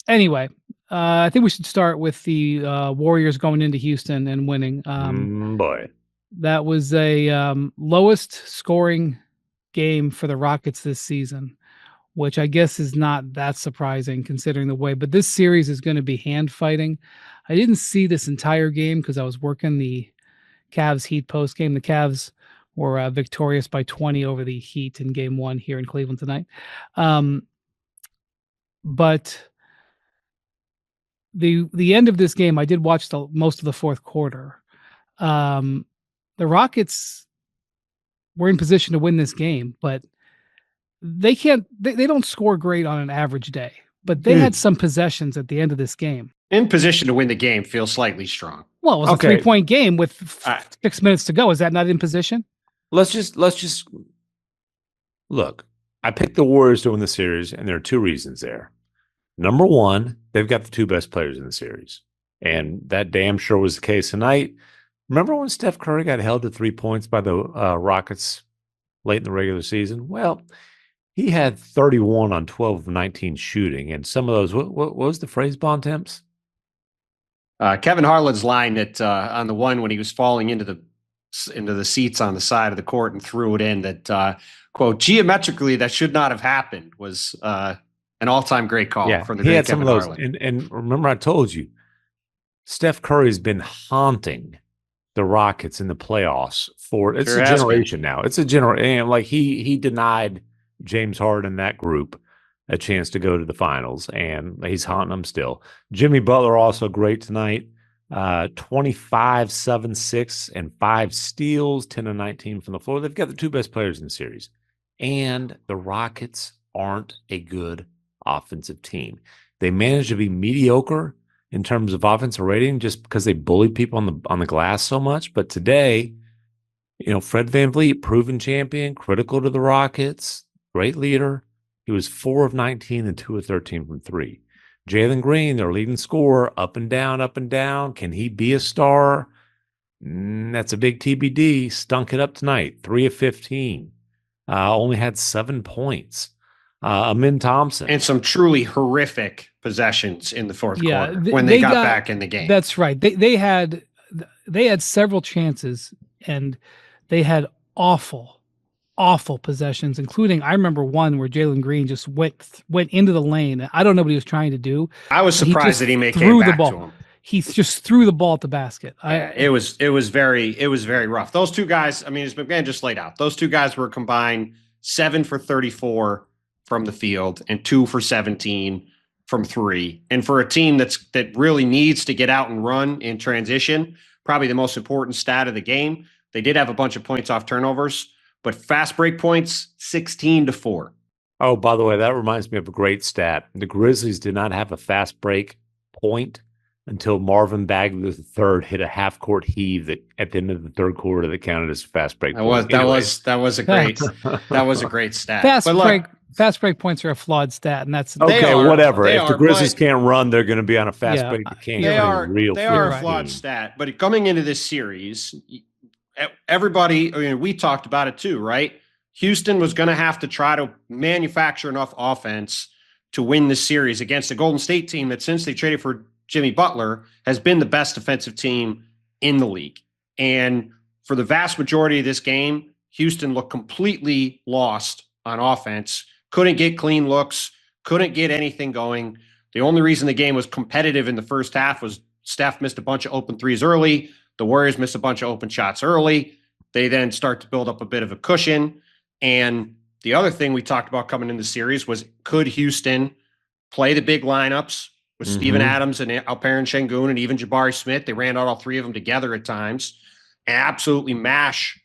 Anyway, I think we should start with the Warriors going into Houston and winning. Boy. That was a lowest scoring game for the Rockets this season, which I guess is not that surprising considering the way. But this series is going to be hand fighting. I didn't see this entire game because I was working the Cavs Heat post game. The Cavs were victorious by 20 over the Heat in game one here in Cleveland tonight. But the end of this game, I did watch most of the fourth quarter. The Rockets were in position to win this game, but they can't. They don't score great on an average day, but they had some possessions at the end of this game. In position to win the game feels slightly strong. Well, it was a 3-point game with 6 minutes to go. Is that not in position? Let's just look. I picked the Warriors to win the series, and there are two reasons there. Number one, they've got the two best players in the series, and that damn sure was the case tonight. Remember when Steph Curry got held to 3 points by the Rockets late in the regular season? Well, he had 31 on 12 of 19 shooting, and some of those, what was the phrase, Bontemps? Kevin Harlan's line that on the one when he was falling into the seats on the side of the court and threw it in, that quote, geometrically that should not have happened, was an all-time great call from the great Kevin Harlan. And remember, I told you, Steph Curry's been haunting the Rockets in the playoffs for a generation now. It's a generation. Like he denied James Harden, that group, a chance to go to the finals, and he's haunting them still. Jimmy Butler also great tonight. 25, 7, 6, and 5 steals, 10 and 19 from the floor. They've got the two best players in the series. And the Rockets aren't a good offensive team. They manage to be mediocre in terms of offensive rating just because they bully people on the glass so much. But today, Fred VanVleet, proven champion, critical to the Rockets, great leader. He was 4 of 19 and 2 of 13 from three. Jalen Green, their leading scorer, up and down, up and down. Can he be a star? That's a big TBD. Stunk it up tonight, 3 of 15. Only had 7 points. Amin Thompson. And some truly horrific possessions in the fourth quarter when they got back in the game. That's right. They had several chances, and they had awful possessions, including, I remember one where Jalen Green just went into the lane. I don't know what he was trying to do. I was surprised that he came back to him. He just threw the ball at the basket. It was very rough. Those two guys, I mean, as McMahon just laid out, those two guys were combined 7 for 34 from the field and 2 for 17 from three. And for a team that really needs to get out and run in transition, probably the most important stat of the game. They did have a bunch of points off turnovers, but fast break points, 16-4. Oh, by the way, that reminds me of a great stat. The Grizzlies did not have a fast break point until Marvin Bagley III hit a half-court heave at the end of the third quarter that counted as a fast break. That was a great stat. Fast break points are a flawed stat, and that's okay. Whatever. If the Grizzlies can't run, they're going to be on a fast break. They are a flawed stat. But coming into this series, everybody, we talked about it too, right? Houston was going to have to try to manufacture enough offense to win this series against a Golden State team that, since they traded for Jimmy Butler, has been the best defensive team in the league. And for the vast majority of this game, Houston looked completely lost on offense, couldn't get clean looks, couldn't get anything going. The only reason the game was competitive in the first half was Steph missed a bunch of open threes early. The Warriors missed a bunch of open shots early. They then start to build up a bit of a cushion. And the other thing we talked about coming in the series was, could Houston play the big lineups with Steven Adams and Alperen Şengün and even Jabari Smith? They ran out all three of them together at times and absolutely mash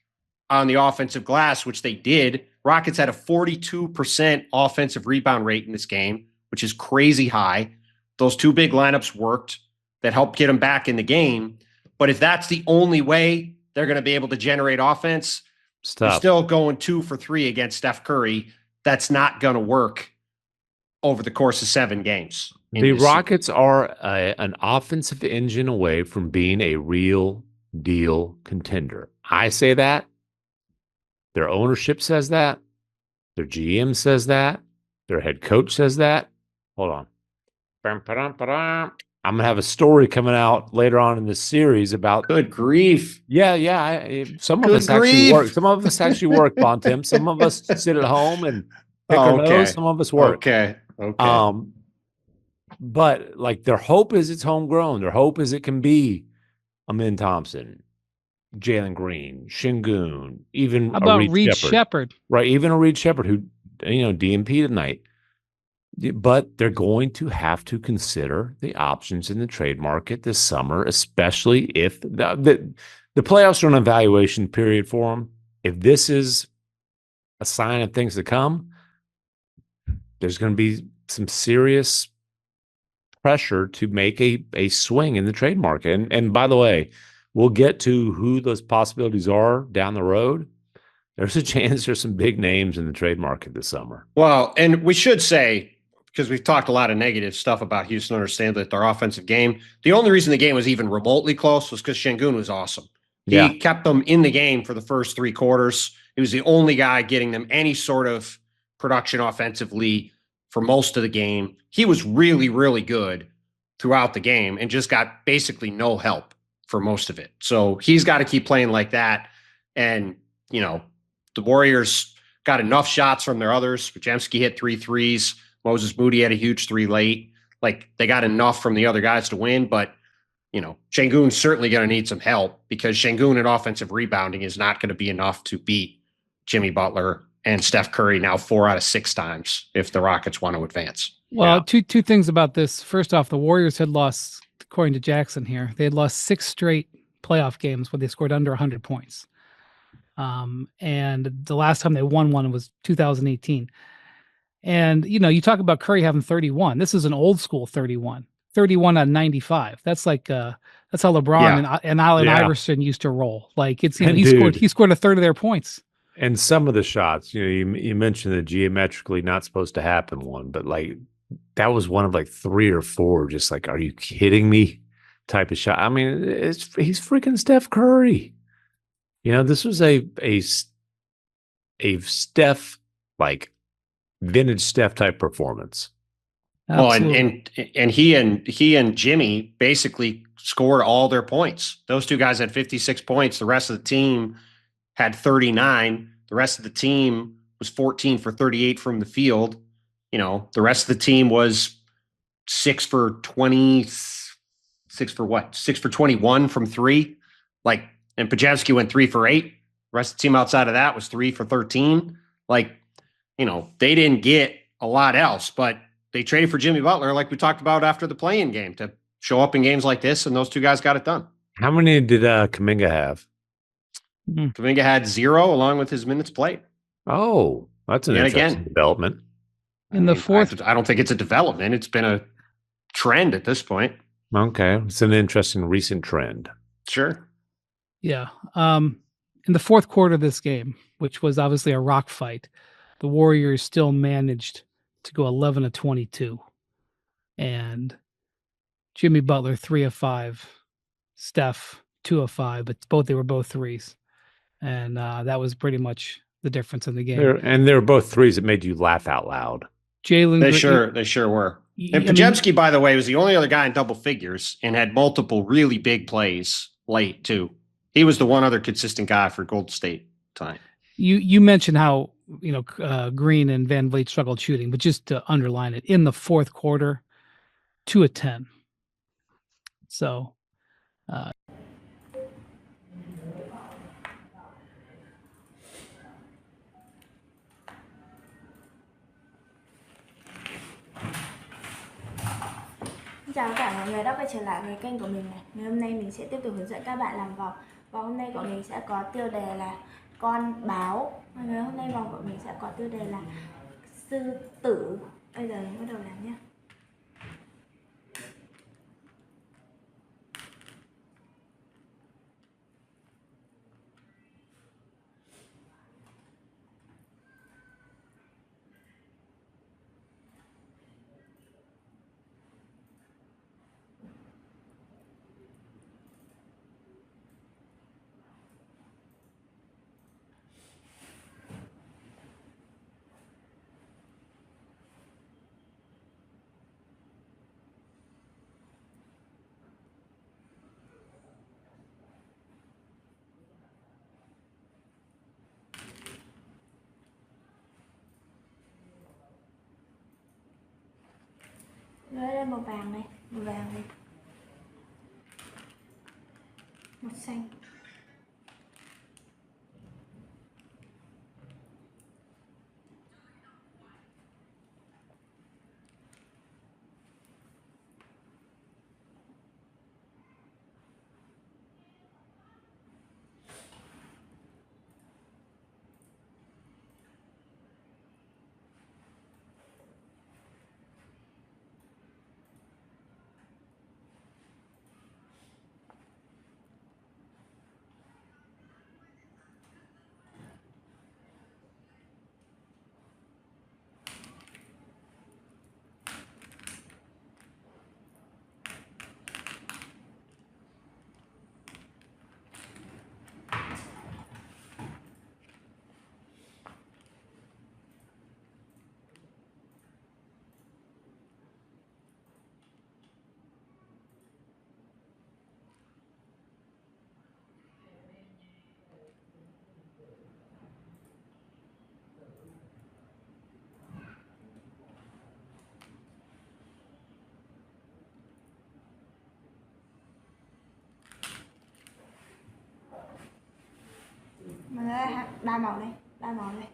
on the offensive glass, which they did. Rockets had a 42% offensive rebound rate in this game, which is crazy high. Those two big lineups worked that helped get them back in the game. But if that's the only way they're going to be able to generate offense, they're still going 2 for 3 against Steph Curry. That's not going to work over the course of 7 games. The Rockets are an offensive engine away from being a real deal contender. I say that. Their ownership says that. Their GM says that. Their head coach says that. Hold on. I'm gonna have a story coming out later on in this series about. Good grief! Yeah. Some of us actually work. Some of us actually work, Bon Tim. Some of us sit at home and pick our nose. Some of us work. Okay. But like their hope is it's homegrown. Their hope is it can be Amin Thompson, Jalen Green, Şengün, even How about Reed Shepherd? Right, even a Reed Shepherd who DNP tonight. But they're going to have to consider the options in the trade market this summer, especially if the playoffs are an evaluation period for them. If this is a sign of things to come, there's going to be some serious pressure to make a swing in the trade market. And by the way, we'll get to who those possibilities are down the road. There's a chance there's some big names in the trade market this summer. Well, and we should say, because we've talked a lot of negative stuff about Houston, understand that their offensive game, the only reason the game was even remotely close was because Şengün was awesome. He kept them in the game for the first 3 quarters. He was the only guy getting them any sort of production offensively for most of the game. He was really, really good throughout the game and just got basically no help for most of it. So he's got to keep playing like that. And, the Warriors got enough shots from their others. Podziemski hit 3 threes. Moses Moody had a huge 3 late. Like, they got enough from the other guys to win, but Şengün's certainly going to need some help because Şengün at offensive rebounding is not going to be enough to beat Jimmy Butler and Steph Curry now 4 out of 6 times if the Rockets want to advance. Well, two things about this. First off, the Warriors had lost, according to Jackson here, they had lost 6 straight playoff games where they scored under 100 points. And the last time they won one was 2018. And, you talk about Curry having 31. This is an old school 31 out of 95. That's like, that's how LeBron and Allen Iverson used to roll. Like he scored a third of their points. And some of the shots, you mentioned the geometrically not supposed to happen one, but like that was one of like 3 or 4, just like, are you kidding me? Type of shot. I mean, he's freaking Steph Curry. This was a Steph, like vintage Steph type performance. Absolutely. Well, and he and Jimmy basically scored all their points. Those 2 guys had 56 points. The rest of the team had 39. The rest of the team was 14 for 38 from the field. The rest of the team was 6 for 20, 6 for what? 6 for 21 from 3. And Podziemski went 3 for 8. The rest of the team outside of that was 3 for 13. They didn't get a lot else, but they traded for Jimmy Butler, like we talked about after the play-in game, to show up in games like this, and those 2 guys got it done. How many did Kuminga have? Kuminga had 0 along with his minutes played. Oh, that's an interesting development. In the fourth, I don't think it's a development. It's been a trend at this point. Okay, it's an interesting recent trend. Sure. Yeah. In the fourth quarter of this game, which was obviously a rock fight, the Warriors still managed to go 11 of 22. And Jimmy Butler, 3 of 5. Steph, 2 of 5, but they were both threes. And that was pretty much the difference in the game. They were both threes that made you laugh out loud. Jalen, they sure were. And Podziemski, by the way, was the only other guy in double figures and had multiple really big plays late too. He was the one other consistent guy for Golden State tonight. You mentioned how Green and Van Vliet struggled shooting, but just to underline it, in the fourth quarter, 2 of 10. So. Chào tất cả mọi người đã quay trở lại với kênh của mình này. Ngày hôm nay mình sẽ tiếp tục hướng dẫn các bạn làm vòng. Và hôm nay của mình sẽ có tiêu đề là con báo. Ngày hôm nay vòng của mình sẽ có tiêu đề là sư tử. Bây giờ mình bắt đầu làm nhé. Lấy lên màu vàng này, màu vàng này. Màu xanh. Mà lấy ba màu này, ba màu này.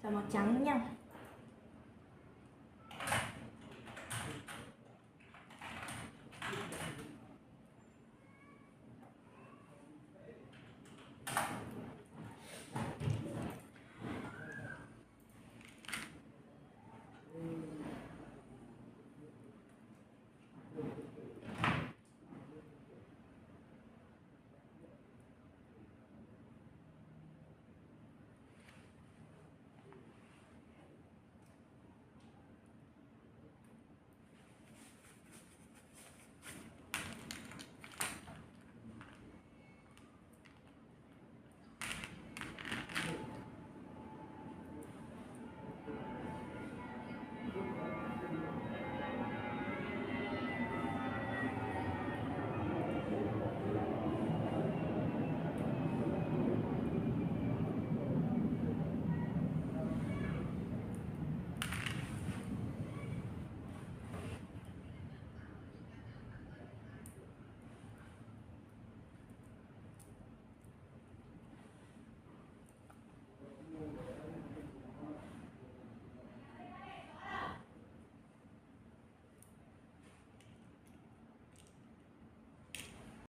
Và màu trắng nha.